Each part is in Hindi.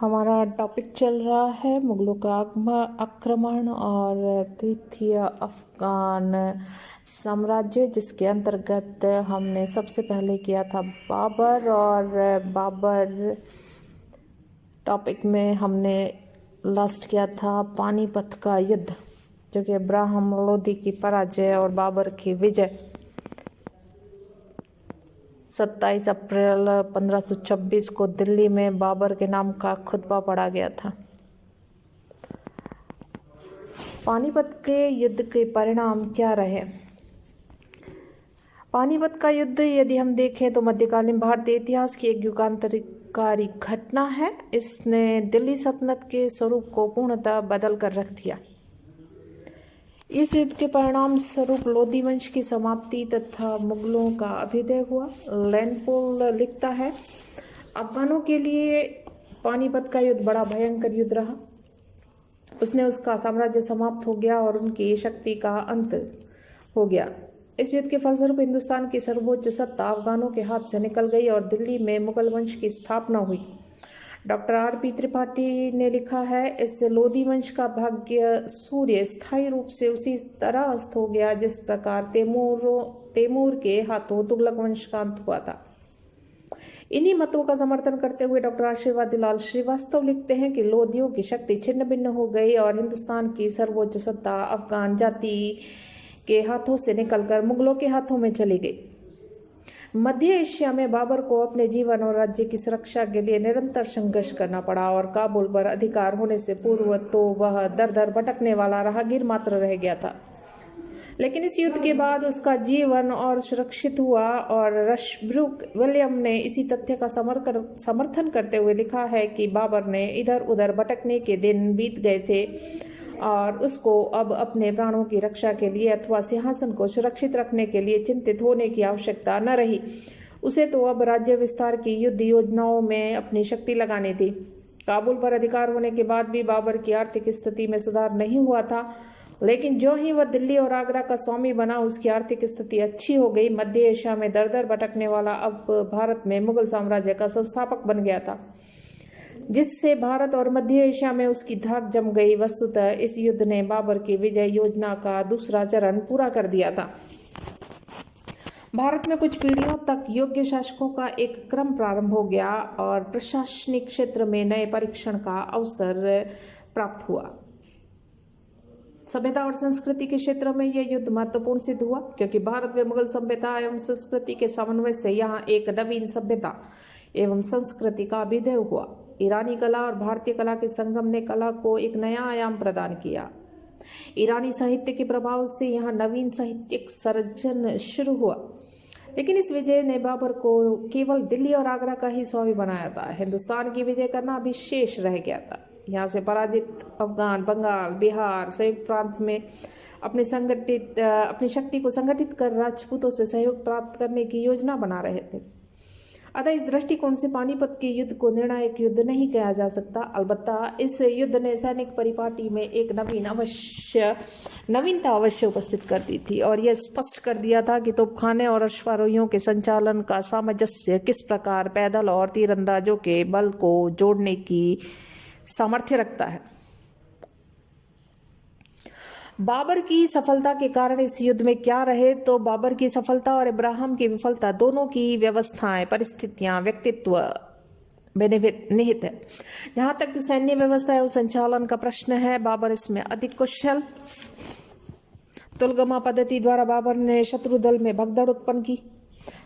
हमारा टॉपिक चल रहा है मुगलों का आक्रमण और द्वितीय अफगान साम्राज्य, जिसके अंतर्गत हमने सबसे पहले किया था बाबर। और बाबर टॉपिक में हमने लास्ट किया था पानीपत का युद्ध, जो कि इब्राहिम लोदी की पराजय और बाबर की विजय। 27 अप्रैल 1526 को दिल्ली में बाबर के नाम का खुतबा पढ़ा गया था। पानीपत के युद्ध के परिणाम क्या रहे? पानीपत का युद्ध यदि हम देखें तो मध्यकालीन भारतीय इतिहास की एक युगांतरकारी घटना है। इसने दिल्ली सल्तनत के स्वरूप को पूर्णतः बदल कर रख दिया। इस युद्ध के परिणाम स्वरूप लोदी वंश की समाप्ति तथा मुगलों का अभ्युदय हुआ। लैंडपोल लिखता है, अफगानों के लिए पानीपत का युद्ध बड़ा भयंकर युद्ध रहा। उसने उसका साम्राज्य समाप्त हो गया और उनकी शक्ति का अंत हो गया। इस युद्ध के फलस्वरूप हिंदुस्तान की सर्वोच्च सत्ता अफगानों के हाथ से निकल गई और दिल्ली में मुगल वंश की स्थापना हुई। Doctor R.P. त्रिपाठी ने लिखा है, इससे लोदी वंश का भाग्य सूर्य स्थायी रूप से उसी तरह अस्त हो गया जिस प्रकार तैमूर के हाथों तुगलक वंश का अंत हुआ था। इन्हीं मतों का समर्थन करते हुए डॉक्टर आशीर्वादलाल श्रीवास्तव लिखते हैं कि लोदियों की शक्ति छिन्न भिन्न हो गई और हिंदुस्तान की सर्वोच्च सत्ता अफगान जाति के हाथों से निकलकर मुगलों के हाथों में चली गई। मध्य एशिया में बाबर को अपने जीवन और राज्य की सुरक्षा के लिए निरंतर संघर्ष करना पड़ा और काबुल पर अधिकार होने से पूर्व तो वह दर दर भटकने वाला राहगीर मात्र रह गया था। लेकिन इस युद्ध के बाद उसका जीवन और सुरक्षित हुआ और रशब्रूक विलियम ने इसी तथ्य का समर्थन करते हुए लिखा है कि बाबर ने इधर उधर भटकने के दिन बीत गए थे और उसको अब अपने प्राणों की रक्षा के लिए अथवा सिंहासन को सुरक्षित रखने के लिए चिंतित होने की आवश्यकता न रही। उसे तो अब राज्य विस्तार की युद्ध योजनाओं में अपनी शक्ति लगानी थी। काबुल पर अधिकार होने के बाद भी बाबर की आर्थिक स्थिति में सुधार नहीं हुआ था, लेकिन जो ही वह दिल्ली और आगरा का स्वामी बना उसकी आर्थिक स्थिति अच्छी हो गई। मध्य एशिया में दर दर भटकने वाला अब भारत में मुगल साम्राज्य का संस्थापक बन गया था, जिससे भारत और मध्य एशिया में उसकी धाक जम गई। वस्तुतः इस युद्ध ने बाबर की विजय योजना का दूसरा चरण पूरा कर दिया था। भारत में कुछ पीढ़ियों तक योग्य शासकों का एक क्रम प्रारंभ हो गया और प्रशासनिक क्षेत्र में नए परीक्षण का अवसर प्राप्त हुआ। सभ्यता और संस्कृति के क्षेत्र में यह युद्ध महत्वपूर्ण सिद्ध हुआ, क्योंकि भारत में मुगल सभ्यता एवं संस्कृति के समन्वय से यहाँ एक नवीन सभ्यता एवं संस्कृति का अभ्युदय हुआ। ईरानी कला और भारतीय कला के संगम ने कला को एक नया आयाम प्रदान किया। ईरानी साहित्य के प्रभाव से यहाँ नवीन साहित्यिक सर्जन शुरू हुआ। लेकिन इस विजय ने बाबर को केवल दिल्ली और आगरा का ही स्वामी बनाया था। हिंदुस्तान की विजय करना अभी शेष रह गया था। यहाँ से पराजित अफगान, बंगाल, बिहार, संयुक्त प्रांत में अपनी शक्ति को संगठित कर राजपूतों से सहयोग प्राप्त करने की योजना बना रहे थे। अतः इस दृष्टिकोण से पानीपत के युद्ध को निर्णायक युद्ध नहीं कहा जा सकता। अलबत्ता इस युद्ध ने सैनिक परिपाटी में एक नवीनता अवश्य उपस्थित कर दी थी और यह स्पष्ट कर दिया था कि तोपखाने और अश्वारोहियों के संचालन का सामंजस्य किस प्रकार पैदल और तीरंदाजों के बल को जोड़ने की सामर्थ्य रखता है। बाबर की सफलता के कारण इस युद्ध में क्या रहे, तो बाबर की सफलता और इब्राहिम की विफलता दोनों की व्यवस्थाएं, परिस्थितियां, व्यक्तित्व में निहित है। जहां तक सैन्य व्यवस्था एवं संचालन का प्रश्न है, बाबर इसमें अधिक कुशल। तुलगमा पद्धति द्वारा बाबर ने शत्रु दल में भगदड़ उत्पन्न की।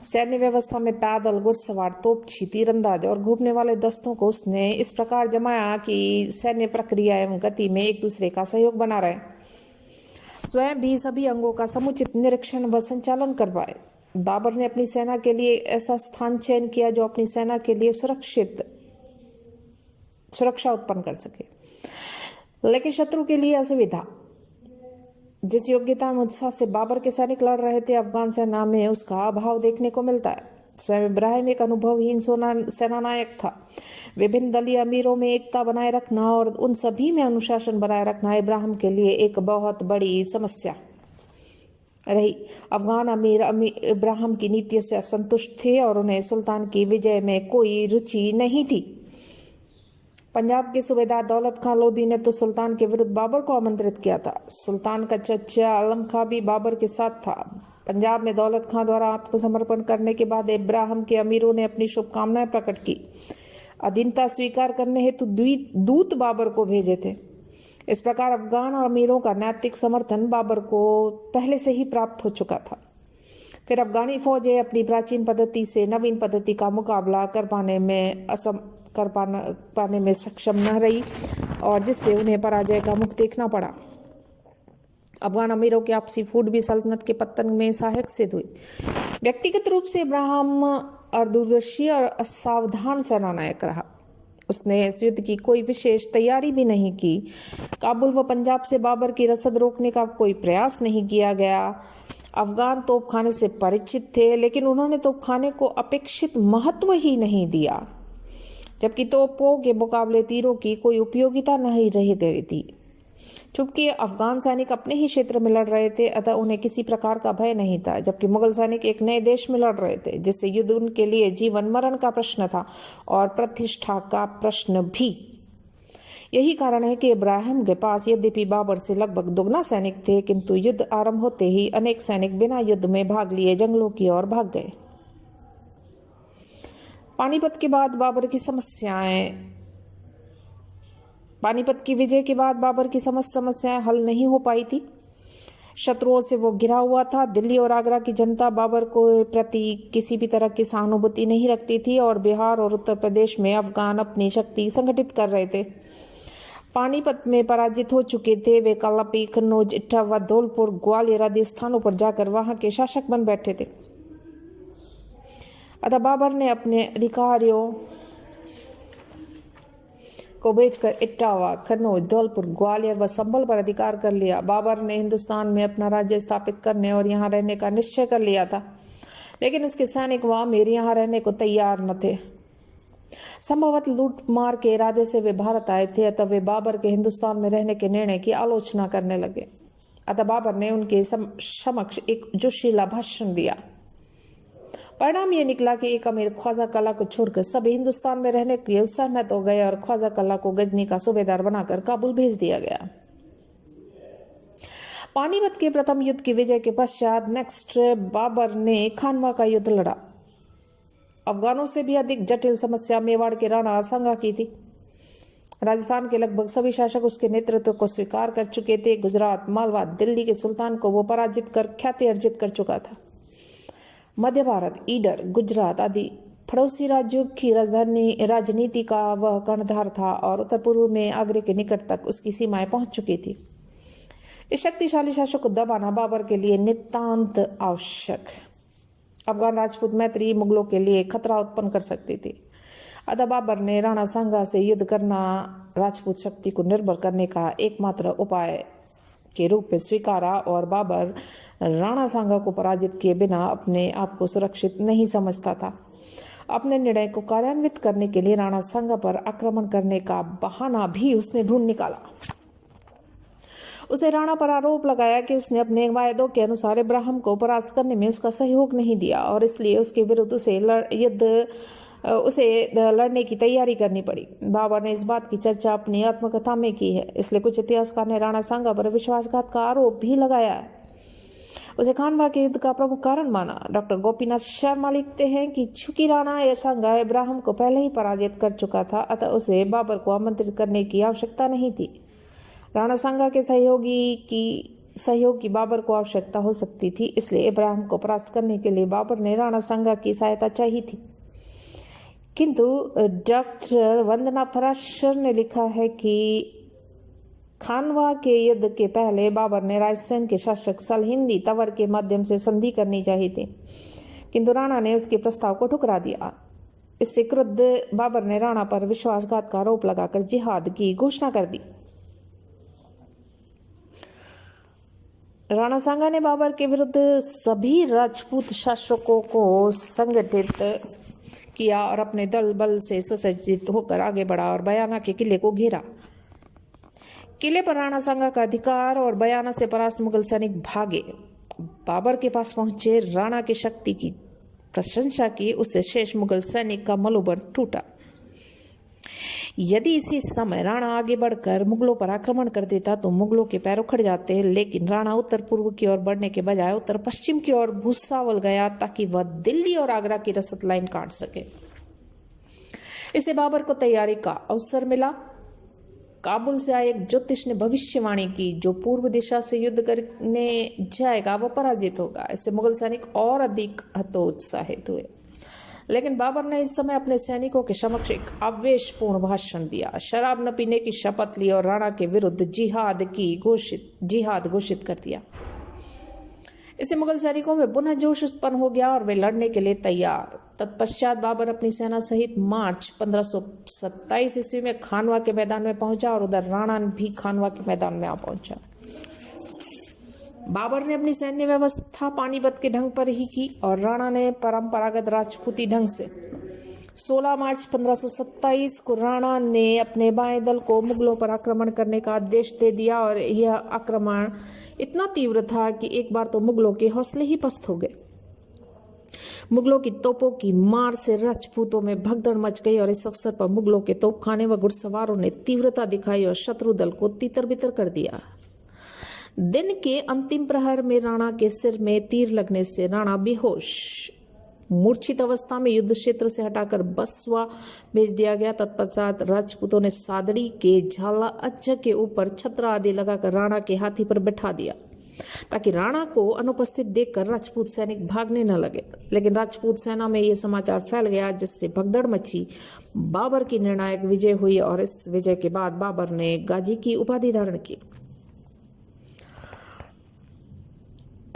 सैन्य व्यवस्था में पैदल, घुड़सवार, तोपची, तीरंदाज और घूमने वाले दस्तों को उसने इस प्रकार जमाया कि सैन्य प्रक्रिया एवं गति में एक दूसरे का सहयोग बना रहे। स्वयं भी सभी अंगों का समुचित निरीक्षण व संचालन करवाए। बाबर ने अपनी सेना के लिए ऐसा स्थान चयन किया जो अपनी सेना के लिए सुरक्षा उत्पन्न कर सके, लेकिन शत्रु के लिए असुविधा। जिस योग्यता में उत्साह से बाबर के सैनिक लड़ रहे थे, अफगान सेना में उसका अभाव देखने को मिलता है। स्वयं इब्राहिम एक अनुभवहीन सेनानायक था। विभिन्न दलीय अमीरों में एकता बनाए रखना और उन सभी में अनुशासन बनाए रखना इब्राहिम के लिए एक बहुत बड़ी समस्या रही। अफगान अमीर इब्राहिम की नीतियों से असंतुष्ट थे और उन्हें सुल्तान की विजय में कोई रुचि नहीं थी। पंजाब के सूबेदार दौलत खां लोधी ने तो सुल्तान के विरुद्ध बाबर को आमंत्रित किया था। सुल्तान का चचा आलम खां भी बाबर के साथ था। पंजाब में दौलत खां द्वारा आत्मसमर्पण करने के बाद इब्राहिम के अमीरों ने अपनी शुभकामनाएं प्रकट की। अधीनता स्वीकार करने हेतु दूत बाबर को भेजे थे। इस प्रकार अफगान और अमीरों का नैतिक समर्थन बाबर को पहले से ही प्राप्त हो चुका था। फिर अफगानी फौजें अपनी प्राचीन पद्धति से नवीन पद्धति का मुकाबला कर पाने में सक्षम न रही और जिससे उन्हें पराजय का मुख देखना पड़ा। अफगान अमीरों की आपसी फूट भी सल्तनत के पतन में सहायक सिद्ध हुई। व्यक्तिगत रूप से इब्राहिम और दूरदर्शी और असावधान सेनानायक रहा। उसने इस युद्ध की कोई विशेष तैयारी भी नहीं की। काबुल व पंजाब से बाबर की रसद रोकने का कोई प्रयास नहीं किया गया। अफगान तोपखाने से परिचित थे, लेकिन उन्होंने तोपखाने को अपेक्षित महत्व ही नहीं दिया, जबकि तोपों के मुकाबले तीरों की कोई उपयोगिता नहीं रह गई थी। चूंकि अफगान सैनिक अपने ही क्षेत्र में लड़ रहे थे, अतः उन्हें किसी प्रकार का भय नहीं था, जबकि मुगल सैनिक एक नए देश में लड़ रहे थे, जिससे युद्ध उनके लिए जीवन मरण का प्रश्न था और प्रतिष्ठा का प्रश्न भी। यही कारण है कि इब्राहिम के पास यद्यपि बाबर से लगभग दोगुना सैनिक थे, किंतु युद्ध आरंभ होते ही अनेक सैनिक बिना युद्ध में भाग लिए जंगलों की ओर भाग गए। पानीपत की विजय के बाद बाबर की समस्त समस्याएं हल नहीं हो पाई थी। शत्रुओं से वो घिरा हुआ था। दिल्ली और आगरा की जनता बाबर को प्रति किसी भी तरह की सहानुभूति नहीं रखती थी और बिहार और उत्तर प्रदेश में अफगान अपनी शक्ति संगठित कर रहे थे। पानीपत में पराजित हो चुके थे वे कालापी, कन्नौज, इटावा, धौलपुर, ग्वालियर आदि स्थानों पर जाकर वहां के शासक बन बैठे थे। अतः बाबर ने अपने अधिकारियों को भेजकर इटावा, कन्नौज, धौलपुर, ग्वालियर व संभल पर अधिकार कर लिया। बाबर ने हिंदुस्तान में अपना राज्य स्थापित करने और यहाँ रहने का निश्चय कर लिया था, लेकिन उसके सैनिक व अमीर यहाँ रहने को तैयार न थे। संभवतः लूट मार के इरादे से वे भारत आए थे, अतः वे बाबर के हिंदुस्तान में रहने के निर्णय की आलोचना करने लगे। अतः बाबर ने उनके समक्ष एक जोशीला भाषण दिया। परिणाम ये निकला कि एक अमीर ख्वाजा कला को छोड़कर सभी हिंदुस्तान में रहने के सहमत हो गए और ख्वाजा कला को गजनी का सूबेदार बनाकर काबुल भेज दिया गया। पानीपत के प्रथम युद्ध की विजय के पश्चात बाबर ने खानवा का युद्ध लड़ा। अफगानों से भी अधिक जटिल समस्या मेवाड़ के राणा सांगा की थी। राजस्थान के लगभग सभी शासक उसके नेतृत्व को स्वीकार कर चुके थे। गुजरात, मालवा, दिल्ली के सुल्तान को वो पराजित कर ख्याति अर्जित कर चुका था। मध्य भारत, ईडर, गुजरात आदि पड़ोसी राज्यों की राजनीति का वह कर्णधार था और उत्तर पूर्व में आगरे के निकट तक उसकी सीमाएं पहुंच चुकी थी। इस शक्तिशाली शासक को दबाना बाबर के लिए नितांत आवश्यक। अफगान राजपूत मैत्री मुगलों के लिए खतरा उत्पन्न कर सकती थी। अतः बाबर ने राणा सांगा से युद्ध करना राजपूत शक्ति को निर्भर करने का एकमात्र उपाय के रूप में स्वीकारा और बाबर राणा सांगा को पराजित किए बिना अपने आप को सुरक्षित नहीं समझता था। अपने निर्णय को कार्यान्वित करने के लिए राणा सांगा पर आक्रमण करने का बहाना भी उसने ढूंढ निकाला। उसने राणा पर आरोप लगाया कि उसने अपने वायदों के अनुसार इब्राहिम को परास्त करने में उसका सहयोग नहीं दिया और इसलिए उसके विरुद्ध उसे लड़ने की तैयारी करनी पड़ी। बाबर ने इस बात की चर्चा अपनी आत्मकथा में की है, इसलिए कुछ इतिहासकार ने राणा सांगा पर विश्वासघात का आरोप भी लगाया है। उसे खानवा के युद्ध का प्रमुख कारण माना। डॉक्टर गोपीनाथ शर्मा लिखते हैं कि चूंकि राणा सांगा इब्राहिम को पहले ही पराजित कर चुका था, अतः उसे बाबर को आमंत्रित करने की आवश्यकता नहीं थी। राणा सांगा के सहयोग की बाबर को आवश्यकता हो सकती थी, इसलिए इब्राहिम को परास्त करने के लिए बाबर ने राणा सांगा की सहायता चाहिए थी। किंतु डॉक्टर वंदना पराशर ने लिखा है कि खानवा के युद्ध के पहले बाबर ने राजस्थान के शासक सलहिंदी तंवर के माध्यम से संधि करनी चाहिए थी, किंतु राणा ने उसके प्रस्ताव को ठुकरा दिया। इससे क्रुद्ध बाबर ने राणा पर विश्वासघात का आरोप लगाकर जिहाद की घोषणा कर दी। राणा सांगा ने बाबर के विरुद्ध सभी राजपूत शासकों को संगठित किया और अपने दल बल से सुसज्जित होकर आगे बढ़ा और बयाना के किले को घेरा। किले पर राणा सांगा का अधिकार और बयाना से परास्त मुगल सैनिक भागे। बाबर के पास पहुंचे राणा की शक्ति की प्रशंसा की, उससे शेष मुगल सैनिक का मनोबल टूटा। यदि इसी समय राणा आगे बढ़कर मुगलों पर आक्रमण कर देता तो मुगलों के पैर उखड़ जाते, लेकिन राणा उत्तर पूर्व की ओर बढ़ने के बजाय उत्तर पश्चिम की ओर भूसावल गया ताकि वह दिल्ली और आगरा की रसद लाइन काट सके। इसे बाबर को तैयारी का अवसर मिला। काबुल से आए एक ज्योतिष ने भविष्यवाणी की, जो पूर्व दिशा से युद्ध करने जाएगा वह पराजित होगा। इससे मुगल सैनिक और अधिक हतोत्साहित हुए, लेकिन बाबर ने इस समय अपने सैनिकों के समक्ष एक आवेशपूर्ण भाषण दिया, शराब न पीने की शपथ ली और राणा के विरुद्ध जिहाद घोषित कर दिया। इससे मुगल सैनिकों में पुनः जोश उत्पन्न हो गया और वे लड़ने के लिए तैयार। तत्पश्चात बाबर अपनी सेना सहित मार्च 1527 ईस्वी में खानवा के मैदान में पहुंचा और उधर राणा भी खानवा के मैदान में आ पहुंचा। बाबर ने अपनी सैन्य व्यवस्था पानीपत के ढंग पर ही की और राणा ने परंपरागत राजपूती ढंग से 16 मार्च 1527 को राणा ने अपने बाएं दल को मुगलों पर आक्रमण करने का आदेश दे दिया और यह आक्रमण इतना तीव्र था कि एक बार तो मुगलों के हौसले ही पस्त हो गए। मुगलों की तोपों की मार से राजपूतों में भगदड़ मच गई और इस अवसर पर मुगलों के तोपखाने व घुड़सवारों ने तीव्रता दिखाई और शत्रु दल को तितर बितर कर दिया। दिन के अंतिम प्रहर में राणा के सिर में तीर लगने से राणा बेहोश मूर्छित अवस्था में युद्ध क्षेत्र से हटाकर बसवा भेज दिया गया। तत्पश्चात राजपूतों ने सादड़ी के झाला अज्ज के ऊपर छत्रा आदि लगाकर राणा के हाथी पर बैठा दिया ताकि राणा को अनुपस्थित देखकर राजपूत सैनिक भागने न लगे। लेकिन राजपूत सेना में यह समाचार फैल गया, जिससे भगदड़ मची। बाबर की निर्णायक विजय हुई और इस विजय के बाद बाबर ने गाजी की उपाधि धारण की।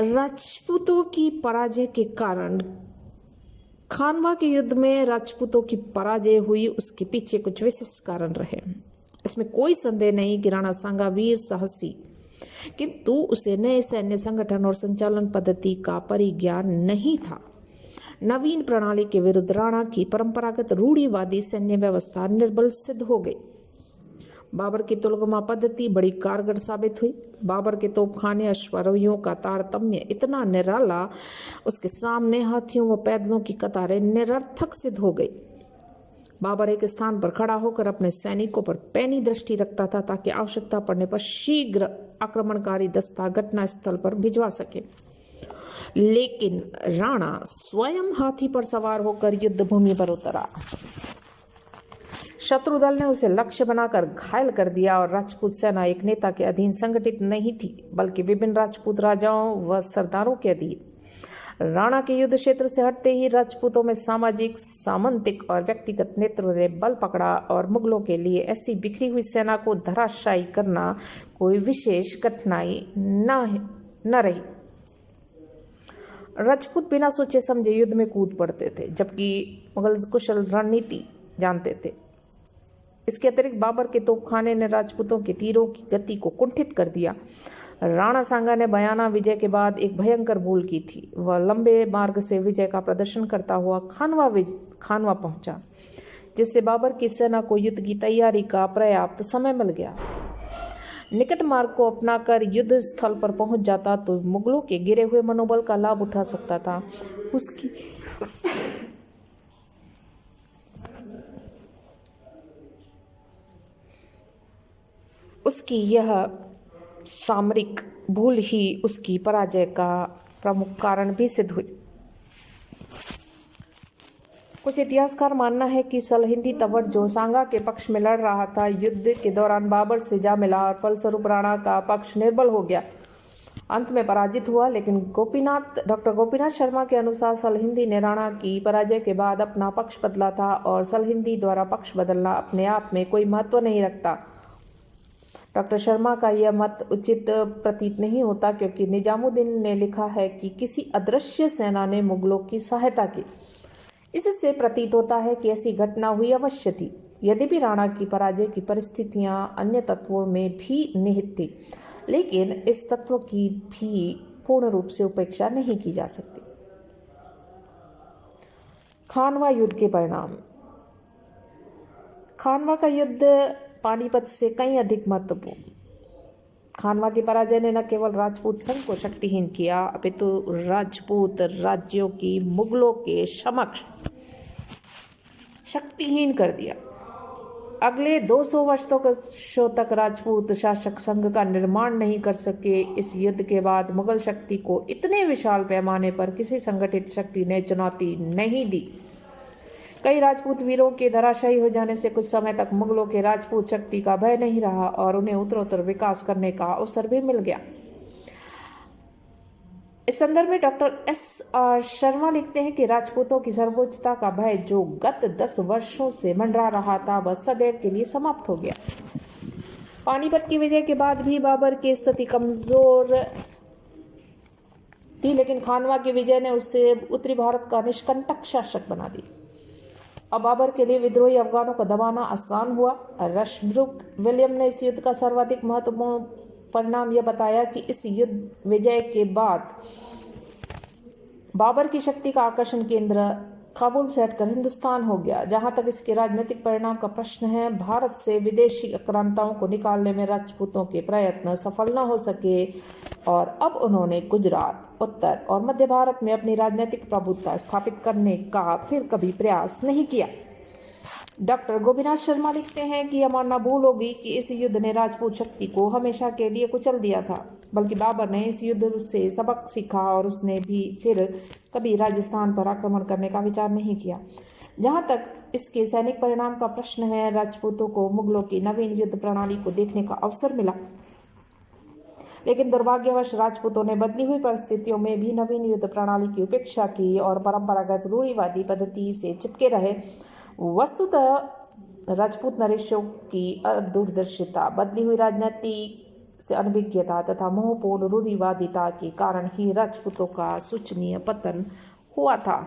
राजपूतों की पराजय के कारण खानवा के युद्ध में राजपूतों की पराजय हुई, उसके पीछे कुछ विशिष्ट कारण रहे। इसमें कोई संदेह नहीं कि राणा सांगा वीर साहसी, किंतु उसे नए सैन्य संगठन और संचालन पद्धति का परिज्ञान नहीं था। नवीन प्रणाली के विरुद्ध राणा की परंपरागत रूढ़िवादी सैन्य व्यवस्था निर्बल सिद्ध हो गई। बाबर की तुलगमा पद्धति बड़ी कारगर साबित हुई। बाबर के तोपखाने अश्वारोहियों का तारतम्य इतना निराला, उसके सामने हाथियों व पैदलों की कतारें निरर्थक सिद्ध हो गई। बाबर एक स्थान पर खड़ा होकर अपने सैनिकों पर पैनी दृष्टि रखता था ताकि आवश्यकता पड़ने पर शीघ्र आक्रमणकारी दस्ता घटना स्थल पर भिजवा सके। लेकिन राणा स्वयं हाथी पर सवार होकर युद्ध भूमि पर उतरा। शत्रु दल ने उसे लक्ष्य बनाकर घायल कर दिया और राजपूत सेना एक नेता के अधीन संगठित नहीं थी, बल्कि विभिन्न राजपूत राजाओं व सरदारों के अधीन। राणा के युद्ध क्षेत्र से हटते ही राजपूतों में सामाजिक, सामंतिक और व्यक्तिगत नेतृत्व ने बल पकड़ा और मुगलों के लिए ऐसी बिखरी हुई सेना को धराशायी करना कोई विशेष कठिनाई न रही। राजपूत बिना सोचे समझे युद्ध में कूद पड़ते थे, जबकि मुगल कुशल रणनीति जानते थे। इसके अतिरिक्त बाबर के तोपखाने ने राजपूतों के तीरों की गति को कुंठित कर दिया। राणा सांगा ने बयाना विजय के बाद एक भयंकर भूल की थी। वह लंबे मार्ग से विजय का प्रदर्शन करता हुआ खानवा पहुंचा, जिससे बाबर की सेना को युद्ध की तैयारी का पर्याप्त समय मिल गया। निकट मार्ग को अपनाकर युद्ध स्थल पर पहुंच जाता तो मुगलों के गिरे हुए मनोबल का लाभ उठा सकता था। उसकी यह सामरिक भूल ही उसकी पराजय का प्रमुख कारण भी सिद्ध हुई। कुछ इतिहासकार मानना है कि सलहिंदी तवर जो सांगा के पक्ष में लड़ रहा था, युद्ध के दौरान बाबर से जा मिला और फलस्वरूप राणा का पक्ष निर्बल हो गया, अंत में पराजित हुआ। लेकिन डॉक्टर गोपीनाथ शर्मा के अनुसार सलहिंदी ने राणा की पराजय के बाद अपना पक्ष बदला था और सलहिंदी द्वारा पक्ष बदलना अपने आप में कोई महत्व नहीं रखता। डॉक्टर शर्मा का यह मत उचित प्रतीत नहीं होता, क्योंकि निजामुद्दीन ने लिखा है कि किसी अदृश्य सेना ने मुगलों की सहायता की। इससे प्रतीत होता है कि ऐसी घटना हुई अवश्य थी। यदि भी राणा की पराजय की परिस्थितियां अन्य तत्वों में भी निहित थी, लेकिन इस तत्व की भी पूर्ण रूप से उपेक्षा नहीं की जा सकती। खानवा युद्ध के परिणाम। खानवा का युद्ध पानीपत से कहीं अधिक महत्वपूर्ण। खानवा की पराजय ने न केवल राजपूत संघ को शक्तिहीन किया, अपितु राजपूत राज्यों की मुगलों के समक्ष शक्तिहीन कर दिया। अगले 200 वर्षों तक राजपूत शासक संघ का निर्माण नहीं कर सके। इस युद्ध के बाद मुगल शक्ति को इतने विशाल पैमाने पर किसी संगठित शक्ति ने चुनौती नहीं दी। कई राजपूत वीरों के धराशायी हो जाने से कुछ समय तक मुगलों के राजपूत शक्ति का भय नहीं रहा और उन्हें उत्तरोत्तर विकास करने का अवसर भी मिल गया। इस संदर्भ में डॉक्टर S.R. शर्मा लिखते हैं कि राजपूतों की सर्वोच्चता का भय जो गत 10 वर्षों से मंडरा रहा था वह सदैव के लिए समाप्त हो गया। पानीपत की विजय के बाद भी बाबर की स्थिति कमजोर थी, लेकिन खानवा की विजय ने उसे उत्तरी भारत का निष्कंटक शासक बना दी। अब बाबर के लिए विद्रोही अफगानों को दबाना आसान हुआ। रशब्रुक विलियम ने इस युद्ध का सर्वाधिक महत्वपूर्ण परिणाम यह बताया कि इस युद्ध विजय के बाद बाबर की शक्ति का आकर्षण केंद्र काबुल से हटकर हिंदुस्तान हो गया। जहां तक इसके राजनीतिक परिणाम का प्रश्न है, भारत से विदेशी आक्रांताओं को निकालने में राजपूतों के प्रयत्न सफल न हो सके और अब उन्होंने गुजरात, उत्तर और मध्य भारत में अपनी राजनीतिक प्रभुत्व स्थापित करने का फिर कभी प्रयास नहीं किया। डॉक्टर गोपीनाथ शर्मा लिखते हैं कि यह मानना भूल होगी कि इस युद्ध ने राजपूत शक्ति को हमेशा के लिए कुचल दिया था, बल्कि बाबर ने इस युद्ध से सबक सीखा और उसने भी फिर कभी राजस्थान पर आक्रमण करने का विचार नहीं किया। जहां तक इसके सैनिक परिणाम का प्रश्न है, राजपूतों को मुगलों की नवीन युद्ध प्रणाली को देखने का अवसर मिला, लेकिन दुर्भाग्यवश राजपूतों ने बदली हुई परिस्थितियों में भी नवीन युद्ध प्रणाली की उपेक्षा की और परंपरागत रूढ़िवादी पद्धति से चिपके रहे। वस्तुतः राजपूत नरेशों की दूरदर्शिता, बदली हुई राजनीति से अनभिज्ञता तथा मोहपूर्ण रूढ़िवादिता के कारण ही राजपूतों का शोचनीय पतन हुआ था।